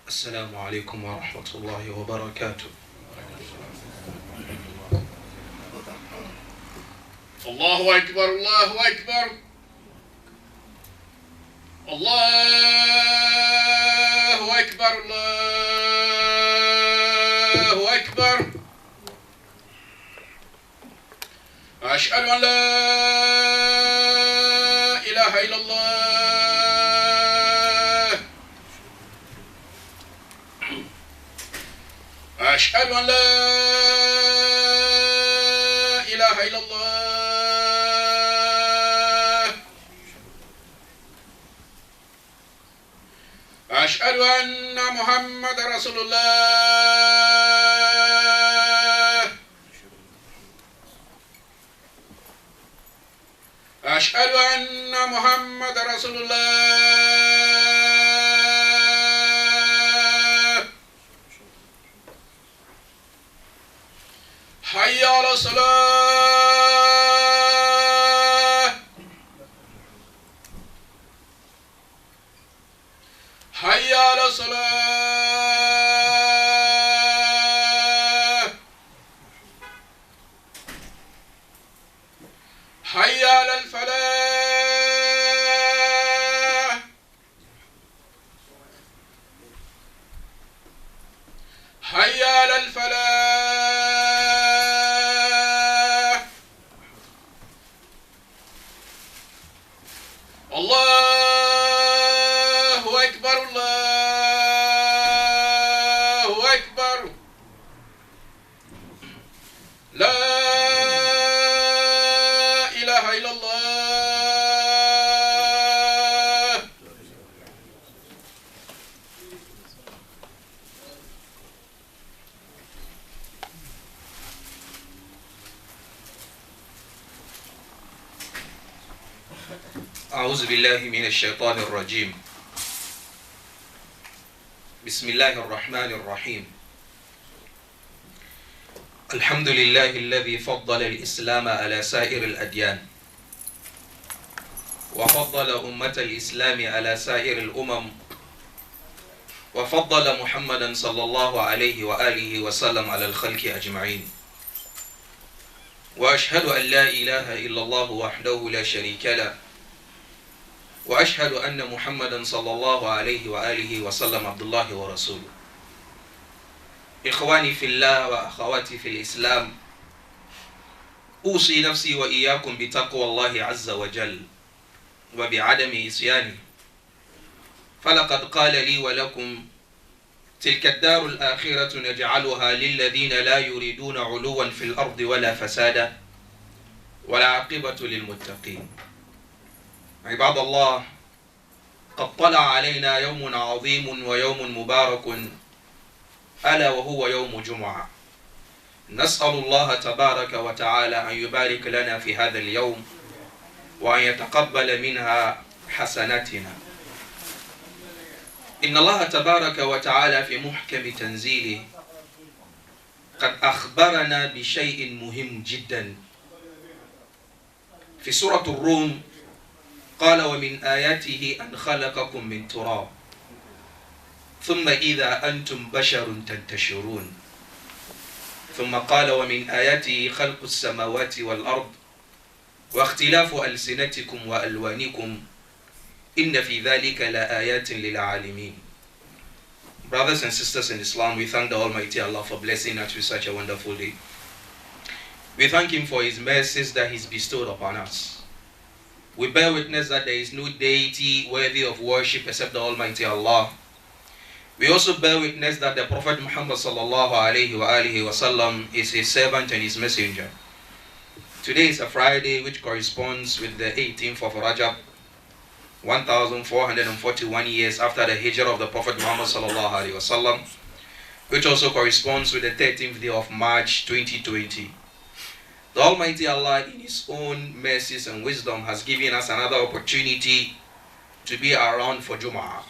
السلام عليكم ورحمة الله وبركاته. الله أكبر الله أكبر الله أكبر الله أكبر. أشهد أن لا إله إلا الله. أشهد أن لا إله إلا الله. أشهد أن محمد رسول الله. أشهد أن محمد رسول الله. حي على الصلاة. حي على الصلاة. حي على الفلاح. حي على الفلاح. الله أكبر الله أكبر. لا إله إلا الله. أعوذ بالله من الشيطان الرجيم. بسم الله الرحمن الرحيم. الحمد لله الذي فضل الإسلام على سائر الأديان، وفضل أمة الإسلام على سائر الأمم، وفضل محمدا صلى الله عليه وآله وسلم على الخلق أجمعين. وأشهد أن لا إله إلا الله وحده لا شريك له، وأشهد أن محمدا صلى الله عليه وآله وسلم عبد الله ورسوله. إخواني في الله وأخواتي في الإسلام، أوصي نفسي وإياكم بتقوى الله عز وجل وبعدم عصيانه، فلقد قال لي ولكم: تلك الدار الآخرة نجعلها للذين لا يريدون علوا في الأرض ولا فسادا والعاقبة للمتقين. عباد الله، قد طلع علينا يوم عظيم ويوم مبارك، ألا وهو يوم جمعة. نسأل الله تبارك وتعالى أن يبارك لنا في هذا اليوم وأن يتقبل منها حسناتنا. إن الله تبارك وتعالى في محكم تنزيله قد أخبرنا بشيء مهم جدا في سورة الروم. قال: ومن آياته أن خلقكم من تراب ثم إذا أنتم بشر تنتشرون. ثم قال: ومن آياته خلق السماوات والأرض واختلاف ألسنتكم وألوانكم إن في ذلك لآيات للعالمين. Brothers and sisters in Islam, we thank the Almighty Allah for blessing us with such a wonderful day. We thank Him for His mercies that He's bestowed upon us. We bear witness that there is no deity worthy of worship except the Almighty Allah. We also bear witness that the Prophet Muhammad sallallahu alaihi wasallam is His servant and His messenger. Today is a Friday, which corresponds with the 18th of Rajab, 1441 years after the hijrah of the Prophet Muhammad sallallahu alaihi wasallam, which also corresponds with the 13th day of March 2020. The Almighty Allah, in His own mercies and wisdom, has given us another opportunity to be around for Jum'ah.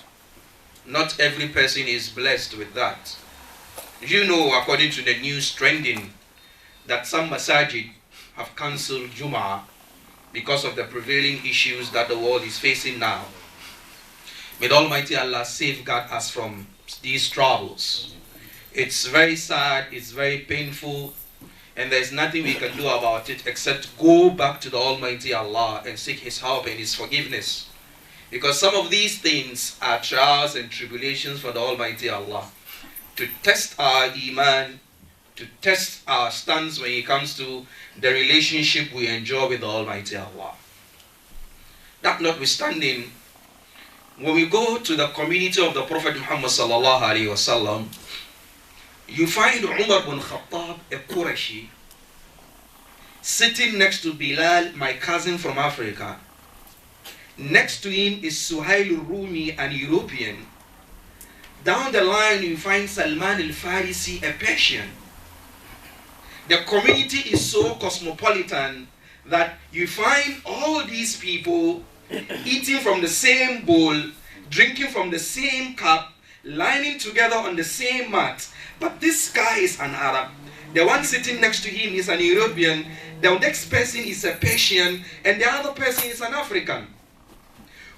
Not every person is blessed with that. You know, according to the news trending, that some masajid have cancelled Jum'ah because of the prevailing issues that the world is facing now. May the Almighty Allah safeguard us from these troubles. It's very sad, it's very painful, and there's nothing we can do about it except go back to the Almighty Allah and seek His help and His forgiveness. Because some of these things are trials and tribulations for the Almighty Allah to test our iman, to test our stance when it comes to the relationship we enjoy with the Almighty Allah. That notwithstanding, when we go to the community of the Prophet Muhammad sallallahu alaihi wasallam, you find Umar bin Khattab, a Qurayshi, sitting next to Bilal, my cousin from Africa. Next to him is Suhail al-Rumi, an European. Down the line you find Salman al-Farisi, a Persian. The community is so cosmopolitan that you find all these people eating from the same bowl, drinking from the same cup, lining together on the same mat. But this guy is an Arab. The one sitting next to him is an European. The next person is a Persian, and the other person is an African.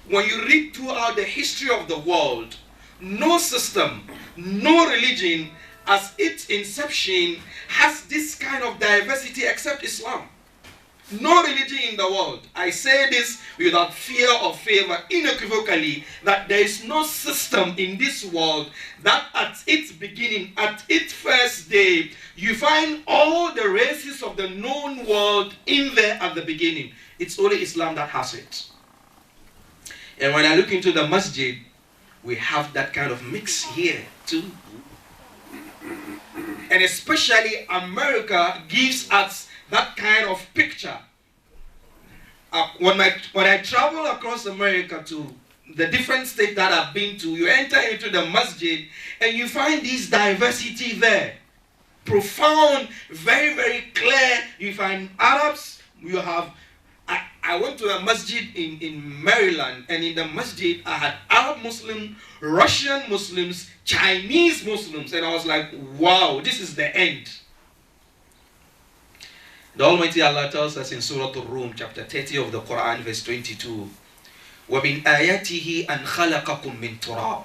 When you read throughout the history of the world, no system, no religion, as its inception, has this kind of diversity except Islam. No religion in the world, I say this without fear or favor, unequivocally, that there is no system in this world that at its beginning, at its first day, you find all the races of the known world in there at the beginning. It's only Islam that has it. And when I look into the masjid, we have that kind of mix here too. And especially America gives us that kind of picture. When I travel across America to the different states that I've been to, you enter into the masjid and you find this diversity there. Profound, very, very clear. You find Arabs, you have... I went to a masjid in Maryland, and in the masjid I had Arab Muslims, Russian Muslims, Chinese Muslims, and I was like, wow, this is the end. The Almighty Allah tells us in Surah Al-Rum, chapter 30 of the Quran, verse 22, وَمِنْ آيَاتِهِ أَنْ خَلَقَكُم مِّن تُرَابٍ.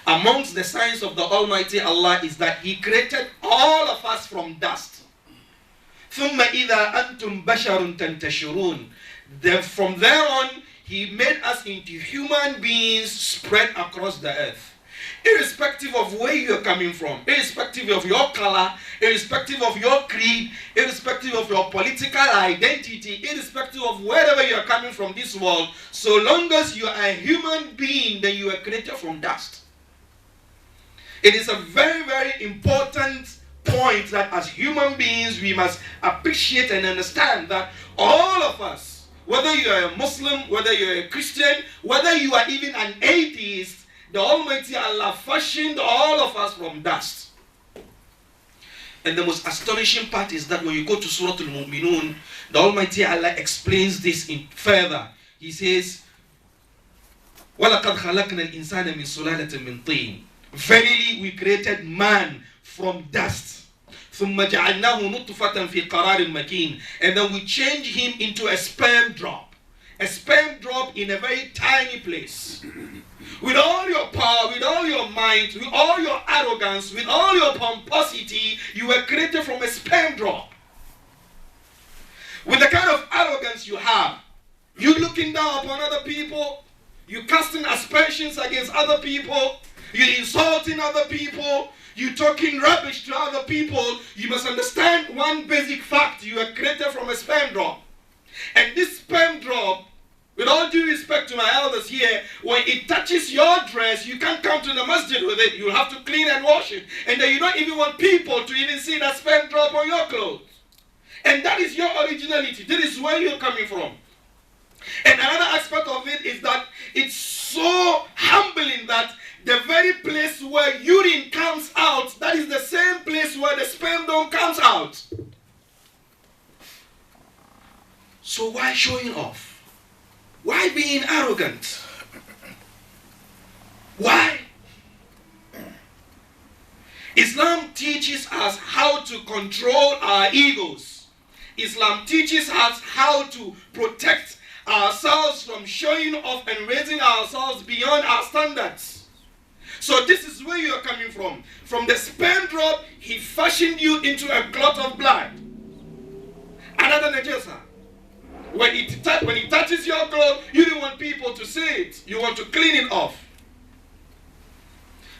Amongst the signs of the Almighty Allah is that He created all of us from dust. ثُمَّ إِذَا أَنْتُمْ بَشَرٌ تَنْتَشِرُونَ. Then from there on, He made us into human beings spread across the earth. Irrespective of where you're coming from, irrespective of your color, irrespective of your creed, irrespective of your political identity, irrespective of wherever you're coming from this world, so long as you are a human being, then you are created from dust. It is a very, very important point that as human beings we must appreciate and understand that all of us, whether you are a Muslim, whether you are a Christian, whether you are even an atheist, the Almighty Allah fashioned all of us from dust. And the most astonishing part is that when you go to Surah Al-Mu'minun, the Almighty Allah explains this in further. He says, وَلَقَدْ خَلَقْنَا الْإِنسَانَ مِنْ سُلَالَةٍ مِنْ طِينٍ. Verily we created man from dust. ثُمَّ جَعَلْنَاهُ نُطْفَةً فِي قَرَارٍ مَكِينٍ. And then we change him into a sperm drop. A sperm drop in a very tiny place. With all your power, with all your might, with all your arrogance, with all your pomposity, you were created from a sperm drop. With the kind of arrogance you have, you looking down upon other people, you casting aspersions against other people, you insulting other people, you talking rubbish to other people, you must understand one basic fact: you were created from a sperm drop. And this sperm drop, with all due respect to my elders here, when it touches your dress, you can't come to the masjid with it. You have to clean and wash it. And then you don't even want people to even see that sperm drop on your clothes. And that is your originality. That is where you're coming from. And another aspect of it is that it's so humbling that the very place where urine comes out, that is the same place where the sperm don't comes out. So why showing off? Why being arrogant? Why? Islam teaches us how to control our egos. Islam teaches us how to protect ourselves from showing off and raising ourselves beyond our standards. So this is where you are coming from. From the sperm drop, he fashioned you into a clot of blood. Another najasa. When it touches your clothes, you don't want people to see it. You want to clean it off.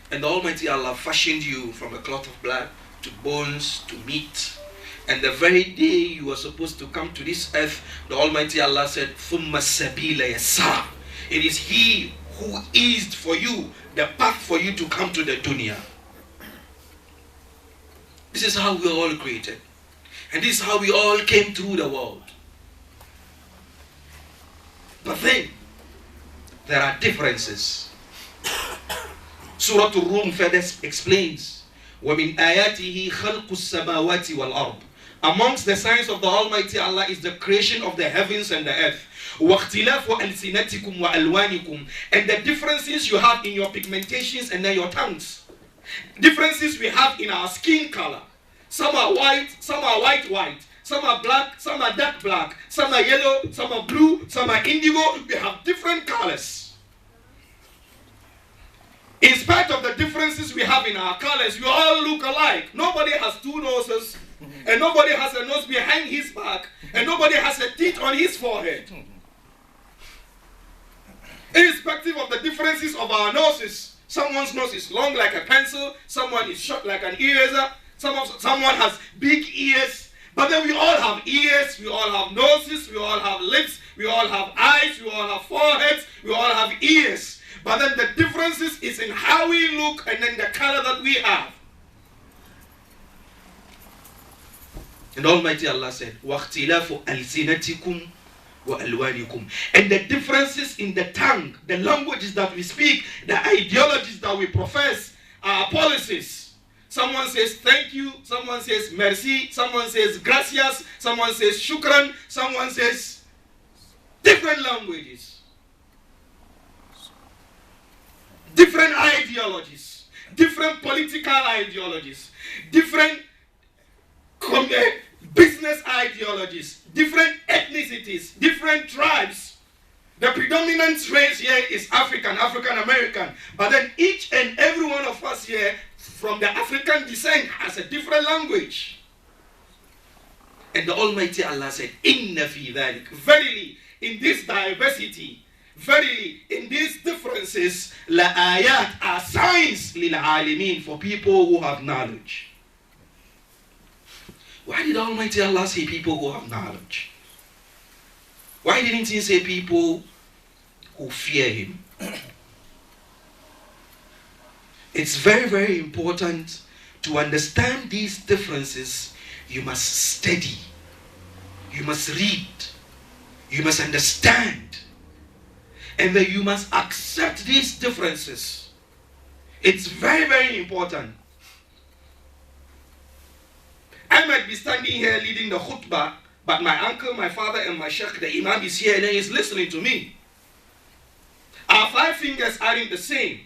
And the Almighty Allah fashioned you from a clot of blood to bones to meat. And the very day you were supposed to come to this earth, the Almighty Allah said, ثُمَّ السَّبِيلَ يَسَّرَ. It is He who eased for you the path for you to come to the dunya. This is how we are all created. And this is how we all came through the world. But then, there are differences. Surah Al-Rum further explains, وَمِنْ آيَاتِهِ خَلْقُ السَّمَاوَاتِ وَالْأَرْضِ. Amongst the signs of the Almighty Allah is the creation of the heavens and the earth. وَاخْتِلَافُ أَلْسِنَتِكُمْ وَأَلْوَانِكُمْ. And the differences you have in your pigmentations and then your tongues. Differences we have in our skin color. Some are white, some are white. Some are black, some are dark black. Some are yellow, some are blue, some are indigo. We have different colors. In spite of the differences we have in our colors, we all look alike. Nobody has two noses, and nobody has a nose behind his back, and nobody has a teeth on his forehead. Irrespective of the differences of our noses, someone's nose is long like a pencil, someone is short like an eraser, someone has big ears, but then we all have ears, we all have noses, we all have lips, we all have eyes, we all have foreheads, we all have ears. But then the differences is in how we look and then the color that we have. And Almighty Allah said, وَاخْتِلَافُ أَلْسِنَتِكُمْ وَأَلْوَانِكُمْ. And the differences in the tongue, the languages that we speak, the ideologies that we profess, our policies. Someone says thank you, someone says merci, someone says gracias, someone says shukran, someone says different languages. Different ideologies, different political ideologies, different business ideologies, different ethnicities, different tribes. The predominant race here is African American. But then each and every one of us here from the African descent has a different language. And the Almighty Allah said, Inna fi dhalik. Verily, in this diversity, verily, in these differences, la ayat are signs lil alimin, for people who have knowledge. Why did Almighty Allah say people who have knowledge? Why didn't He say people who fear Him? It's very, very important to understand these differences. You must study. You must read. You must understand. And then you must accept these differences. It's very, very important. I might be standing here leading the khutbah, but my uncle, my father, and my sheikh, the imam, is here and he is listening to me. Our 5 fingers aren't the same.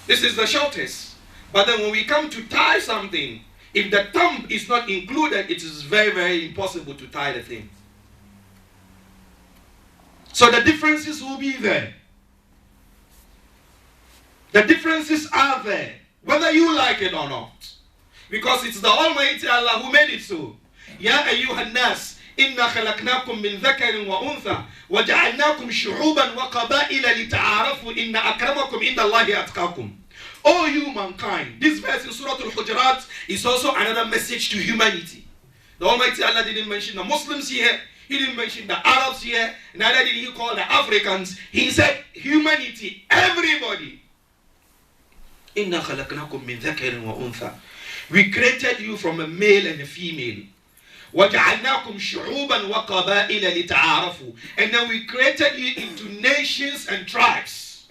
This is the shortest. But then when we come to tie something, if the thumb is not included, it is very, very impossible to tie the thing. So the differences will be there. The differences are there, whether you like it or not. Because it's the Almighty Allah who made it so. Ya ayyuhan nas, inna khalaqnakum min dhakarin wa untha, wa ja'alnakum shu'uban wa qaba'ila lita'arafu inna akramakum inda Allahi atqakum. O you mankind, this verse in Surah Al-Hujurat is also another message to humanity. The Almighty Allah didn't mention the Muslims here, He didn't mention the Arabs here, neither did He call the Africans. He said humanity, everybody. Inna khalaqnakum min dhakarin wa untha. We created you from a male and a female. وَجَعَلْنَاكُمْ شُعُوبًا وَقَبَائِلَ لِتَعَارَفُوا. And then we created you into nations and tribes.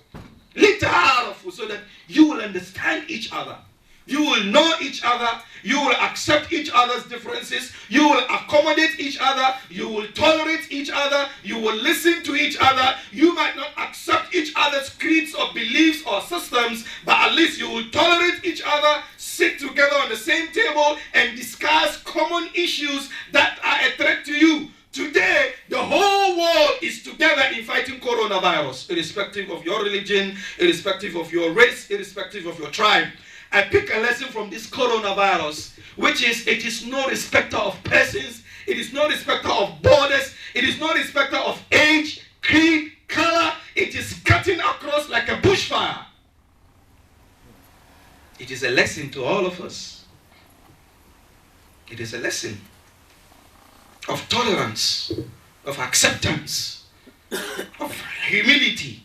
لِتَعَارَفُوا, so that you will understand each other. You will know each other. You will accept each other's differences. You will accommodate each other. You will tolerate each other. You will listen to each other. You might not accept each other's creeds or beliefs or systems, but at least you will tolerate each other, sit together on the same table, and discuss common issues that are a threat to you. Today, the whole world is together in fighting corona. coronavirus, irrespective of your religion, irrespective of your race, irrespective of your tribe. I pick a lesson from this coronavirus, which is it is no respecter of persons, it is no respecter of borders, it is no respecter of age, creed, color. It is cutting across like a bushfire. It is a lesson to all of us. It is a lesson of tolerance, of acceptance, of humility.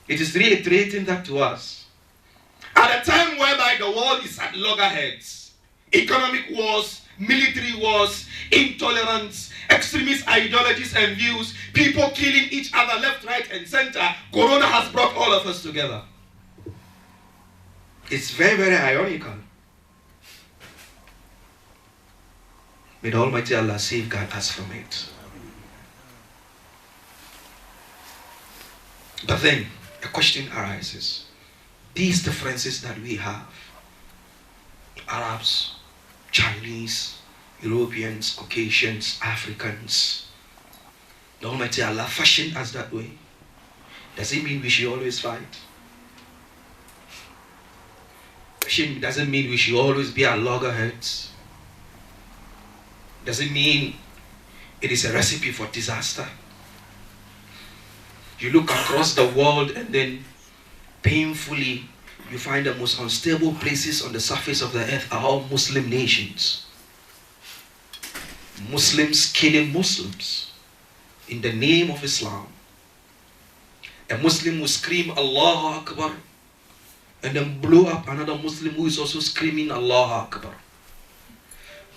It is reiterating that to us. At a time whereby the world is at loggerheads, economic wars, military wars, intolerance, extremist ideologies and views, people killing each other left, right, and center, Corona has brought all of us together. It's very, very ironical. May the Almighty Allah safeguard us from it. But then a question arises. These differences that we have, Arabs, Chinese, Europeans, Caucasians, Africans, the Almighty Allah fashioned us that way. Does it mean we should always fight? Doesn't mean we should always be at loggerheads. Does it mean it is a recipe for disaster? You look across the world and then painfully you find the most unstable places on the surface of the earth are all Muslim nations. Muslims killing Muslims in the name of Islam. A Muslim will scream Allahu Akbar and then blow up another Muslim who is also screaming Allahu Akbar.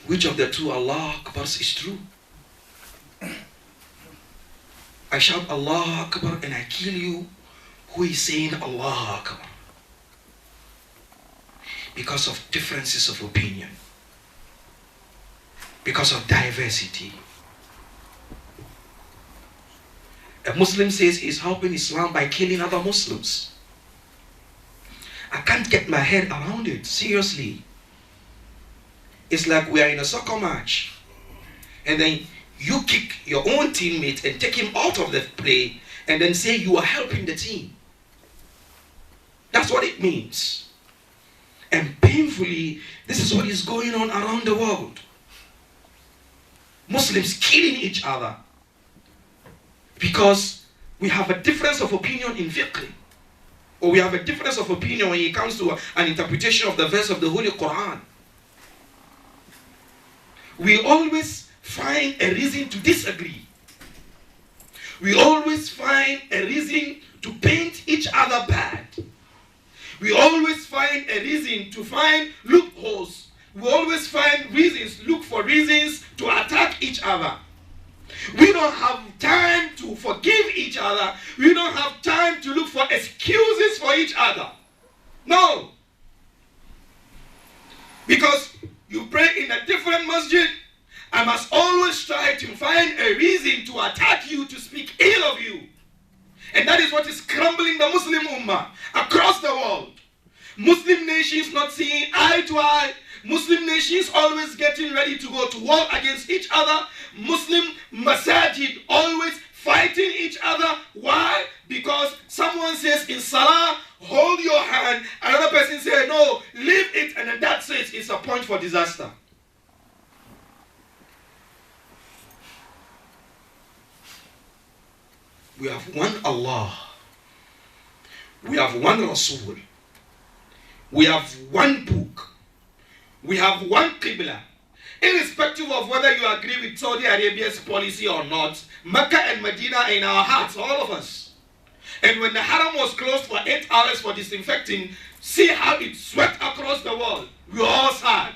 Which of the two Allahu Akbars is true? I shout Allahu Akbar and I kill you. Who is saying Allahu Akbar? Because of differences of opinion. Because of diversity. A Muslim says he's helping Islam by killing other Muslims. I can't get my head around it, seriously. It's like we are in a soccer match and then you kick your own teammate and take him out of the play and then say you are helping the team. That's what it means. And painfully, this is what is going on around the world. Muslims killing each other because we have a difference of opinion in fiqh, or we have a difference of opinion when it comes to an interpretation of the verse of the Holy Quran. We always find a reason to disagree. We always find a reason to paint each other bad. We always find a reason to find loopholes. We always find reasons, look for reasons to attack each other. We don't have time to forgive each other. We don't have time to look for excuses for each other. No. Because you pray in a different masjid, I must always try to find a reason to attack you, to speak ill of you. And that is what is crumbling the Muslim Ummah across the world. Muslim nations not seeing eye to eye. Muslim nations always getting ready to go to war against each other. Muslim masajid always fighting each other. Why? Because someone says in Salah, hold your hand. Another person says, no, leave it. And then that says it's a point for disaster. We have one Allah. We have one Rasul. We have one book. We have one Qibla. Irrespective of whether you agree with Saudi Arabia's policy or not, Mecca and Medina are in our hearts, all of us. And when the Haram was closed for 8 hours for disinfecting, see how it swept across the world. We were all sad.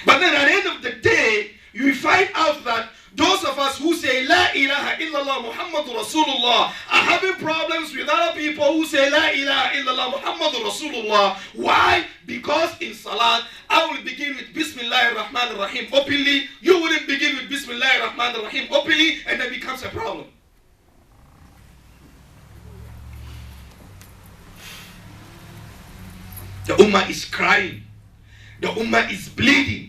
But then at the end of the day, you find out that those of us who say La ilaha illallah Muhammadur Rasulullah are having problems with other people who say La ilaha illallah Muhammadur Rasulullah. Why? Because in Salat, I will begin with Bismillahir Rahmanir Rahim openly. You wouldn't begin with Bismillahir Rahmanir Rahim openly, and that becomes a problem. The Ummah is crying. The Ummah is bleeding.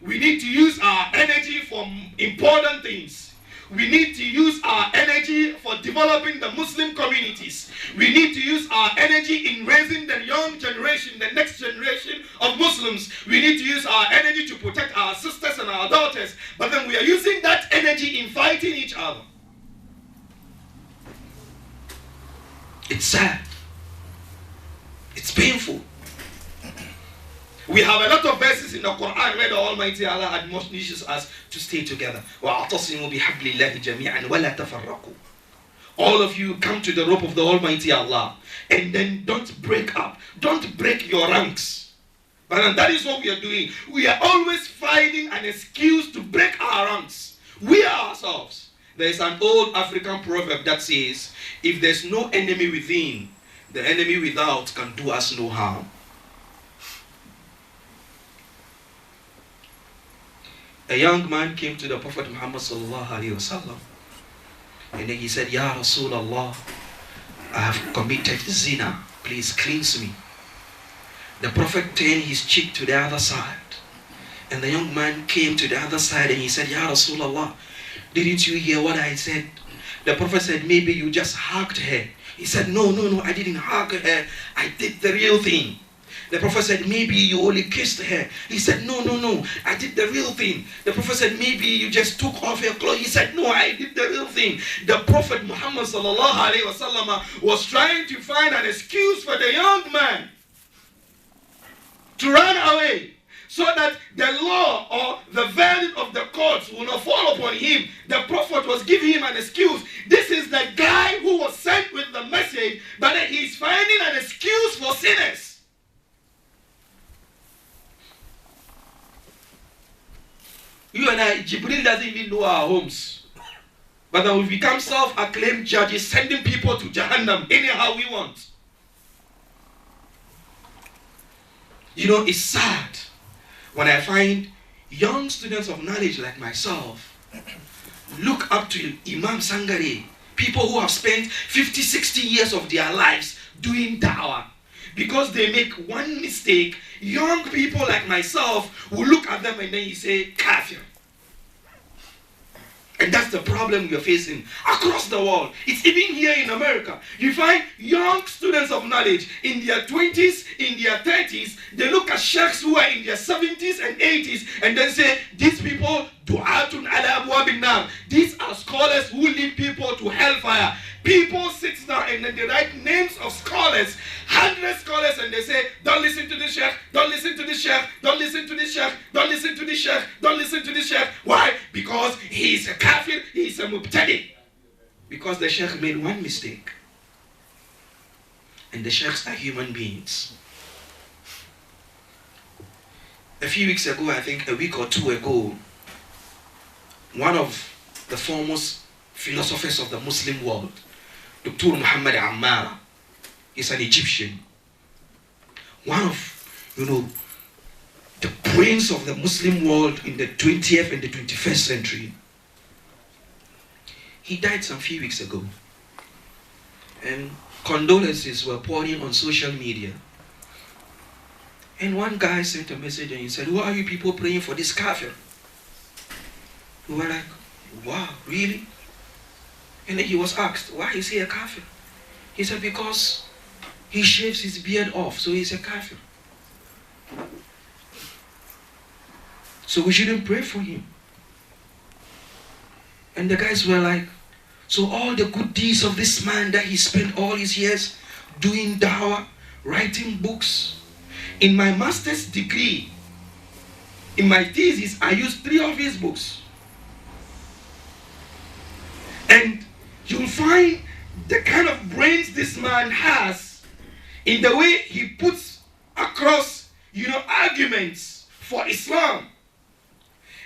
We need to use our energy for important things. We need to use our energy for developing the Muslim communities. We need to use our energy in raising the young generation, the next generation of Muslims. We need to use our energy to protect our sisters and our daughters. But then we are using that energy in fighting each other. It's sad. It's painful. We have a lot of verses in the Quran where the Almighty Allah admonishes us to stay together. وَاعْتَصِمُوا بِحَبْلِ اللَّهِ جَمِيعًا وَلَا تَفَرَّقُوا. All of you come to the rope of the Almighty Allah and then don't break up. Don't break your ranks. But that is what we are doing. We are always finding an excuse to break our ranks. We are ourselves. There is an old African proverb that says, if there's no enemy within, the enemy without can do us no harm. A young man came to the Prophet Muhammad sallallahu alaihi wasallam, and then he said, Ya Rasulullah, I have committed zina. Please cleanse me. The Prophet turned his cheek to the other side, and the young man came to the other side and he said, Ya Rasulullah, didn't you hear what I said? The Prophet said, maybe you just hugged her. He said, no, I didn't hug her. I did the real thing. The Prophet said, maybe you only kissed her. He said, no, I did the real thing. The Prophet said, maybe you just took off her clothes. He said, no, I did the real thing. The Prophet Muhammad sallallahu alaihi wasallam was trying to find an excuse for the young man to run away, so that the law or the verdict of the courts will not fall upon him. The Prophet was giving him an excuse. This is the guy who was sent with the message, but he's finding an excuse for sinners. You and I, Jibril doesn't even know our homes. But then we become self-acclaimed judges, sending people to Jahannam anyhow we want. You know, it's sad when I find young students of knowledge like myself look up to Imam Sangare, people who have spent 50, 60 years of their lives doing da'wah. Because they make one mistake, young people like myself will look at them and then you say, kafir. And that's the problem we are facing across the world. It's even here in America. You find young students of knowledge in their 20s, in their 30s, they look at sheikhs who are in their 70s and 80s and then say, these people, du'atun ala abwabin nar. These are scholars who lead people to hellfire. People sit down and then they write names of scholars, 100 scholars, and they say, don't listen to this sheikh, don't listen to this sheikh, don't listen to this sheikh, don't listen to this sheikh, don't listen to this sheikh. Why? Because he is a kafir, he is a mubtadi. Because the sheikh made one mistake. And the sheikhs are human beings. A few weeks ago, I think a week or two ago, one of the foremost philosophers of the Muslim world, Dr. Muhammad Ammar, is an Egyptian. One of, the brains of the Muslim world in the 20th and the 21st century. He died some few weeks ago. And condolences were pouring on social media. And one guy sent a message and he said, why are you people praying for this kafir? We were like, wow, really? And then he was asked, why is he a kafir? He said, because he shaves his beard off, so he's a kafir. So we shouldn't pray for him. And the guys were like, so all the good deeds of this man that he spent all his years doing dawah, writing books. In my master's degree, in my thesis, I used 3 of his books. And you'll find the kind of brains this man has in the way he puts across, arguments for Islam.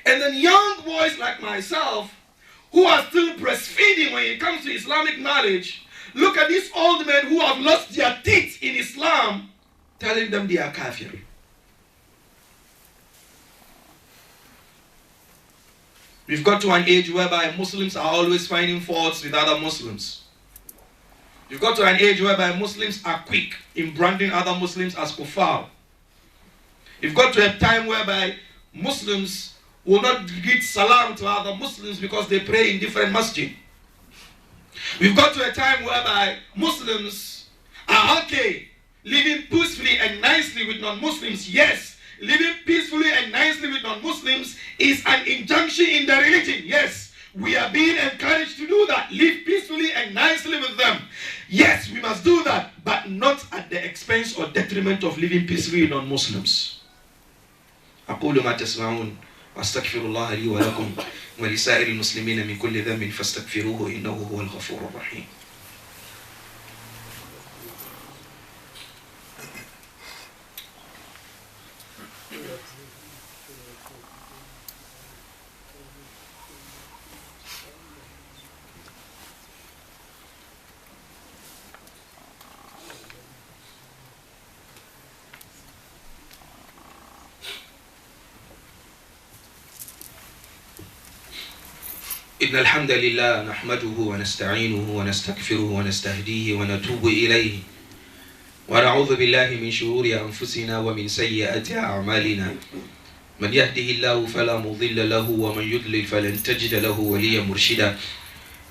And then young boys like myself, who are still breastfeeding when it comes to Islamic knowledge, look at these old men who have lost their teeth in Islam, telling them they are kafir. We've got to an age whereby Muslims are always finding faults with other Muslims. We've got to an age whereby Muslims are quick in branding other Muslims as kuffar. We've got to a time whereby Muslims will not greet salam to other Muslims because they pray in different masjid. We've got to a time whereby Muslims are okay living peacefully and nicely with non-Muslims. Yes, living peacefully and nicely with non-Muslims is an injunction in the religion. Yes, we are being encouraged to do that. Live peacefully and nicely with them. Yes, we must do that, but not at the expense or detriment of living peacefully with non-Muslims. أقول ما تسمعون واستغفر الله لي ولكم ولسائر المسلمين من كل ذنب فاستغفروه إنه هو الغفور الرحيم. إن الحمد لله نحمده ونستعينه ونستغفره ونستهديه ونتوب إليه ونعوذ بالله من شرور أنفسنا ومن سيئات أعمالنا من يهده الله فلا مضل له ومن يضلل فلن تجد له وليا مرشدا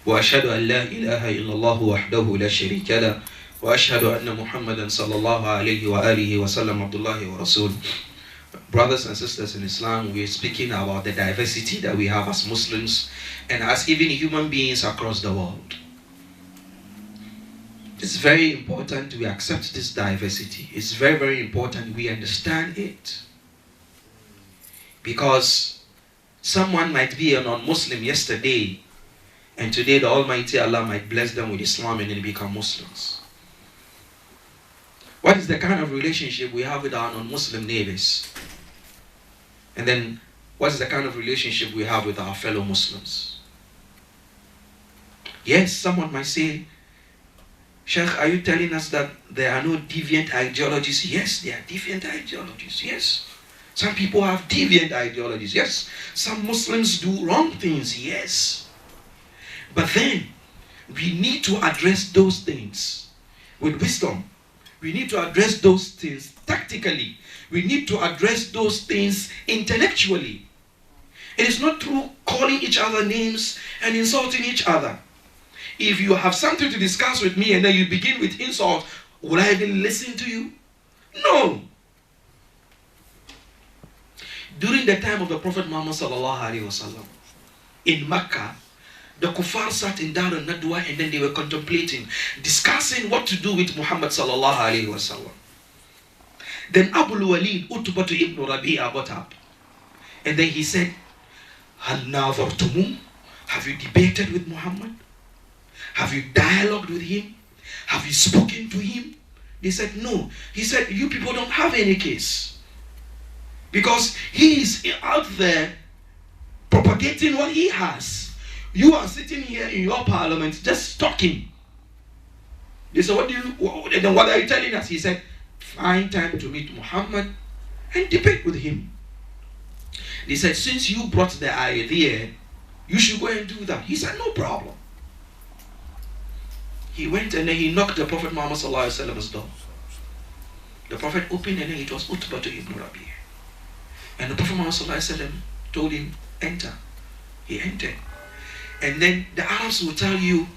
وأشهد أن لا إله إلا الله وحده لا شريك له وأشهد أن محمدا صلى الله عليه وآله وسلم عبد الله ورسوله. Brothers and sisters in Islam, we are speaking about the diversity that we have as Muslims and as even human beings across the world. It's very important we accept this diversity. It's very, very important we understand it. Because someone might be a non-Muslim yesterday, and today the Almighty Allah might bless them with Islam and then become Muslims. What is the kind of relationship we have with our non-Muslim neighbors? And then, what is the kind of relationship we have with our fellow Muslims? Yes, someone might say, Sheikh, are you telling us that there are no deviant ideologies? Yes, there are deviant ideologies. Yes. Some people have deviant ideologies. Yes. Some Muslims do wrong things. Yes. But then, we need to address those things with wisdom. We need to address those things tactically. We need to address those things intellectually. It is not through calling each other names and insulting each other. If you have something to discuss with me and then you begin with insult, will I even listen to you? No. During the time of the Prophet Muhammad sallallahu alaihi wasallam, in Mecca, the kuffar sat in Dar al-Nadwa and then they were contemplating, discussing what to do with Muhammad sallallahu alaihi wasallam. Then Abu Walid Utbah ibn Rabi'a got up. And then he said, Hal nadhartumu? Have you debated with Muhammad? Have you dialogued with him? Have you spoken to him? They said, no. He said, you people don't have any case. Because he is out there propagating what he has. You are sitting here in your parliament just talking. They said, what are you telling us? He said, find time to meet Muhammad and debate with him. They said, since you brought the idea, you should go and do that. He said, no problem. He went and then he knocked the Prophet Muhammad sallallahu alaihi wasallam's door. The Prophet opened and then it was Utbah ibn Rabi'a. And the Prophet Muhammad sallallahu alaihi wasallam told him, enter. He entered. And then the Arabs will tell you,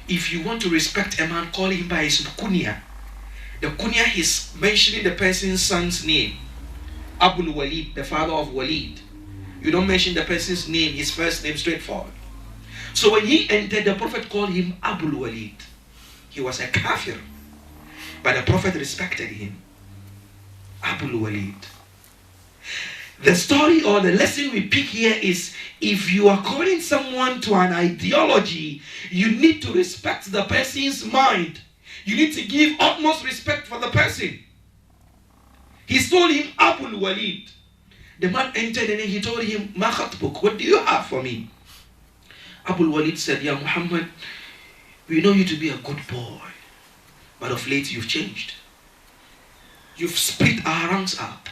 if you want to respect a man, call him by his kunya. The kunya is mentioning the person's son's name. Abu Walid, the father of Walid. You don't mention the person's name, his first name, straightforward. So when he entered, the Prophet called him Abu Walid. He was a kafir. But the Prophet respected him. Abu Walid. The story or the lesson we pick here is, if you are calling someone to an ideology, you need to respect the person's mind. You need to give utmost respect for the person. He told him, Abu Walid. The man entered and he told him, Ma khatbuk, what do you have for me? Abu Walid said, Ya Muhammad, we know you to be a good boy, but of late you've changed. You've split our ranks up.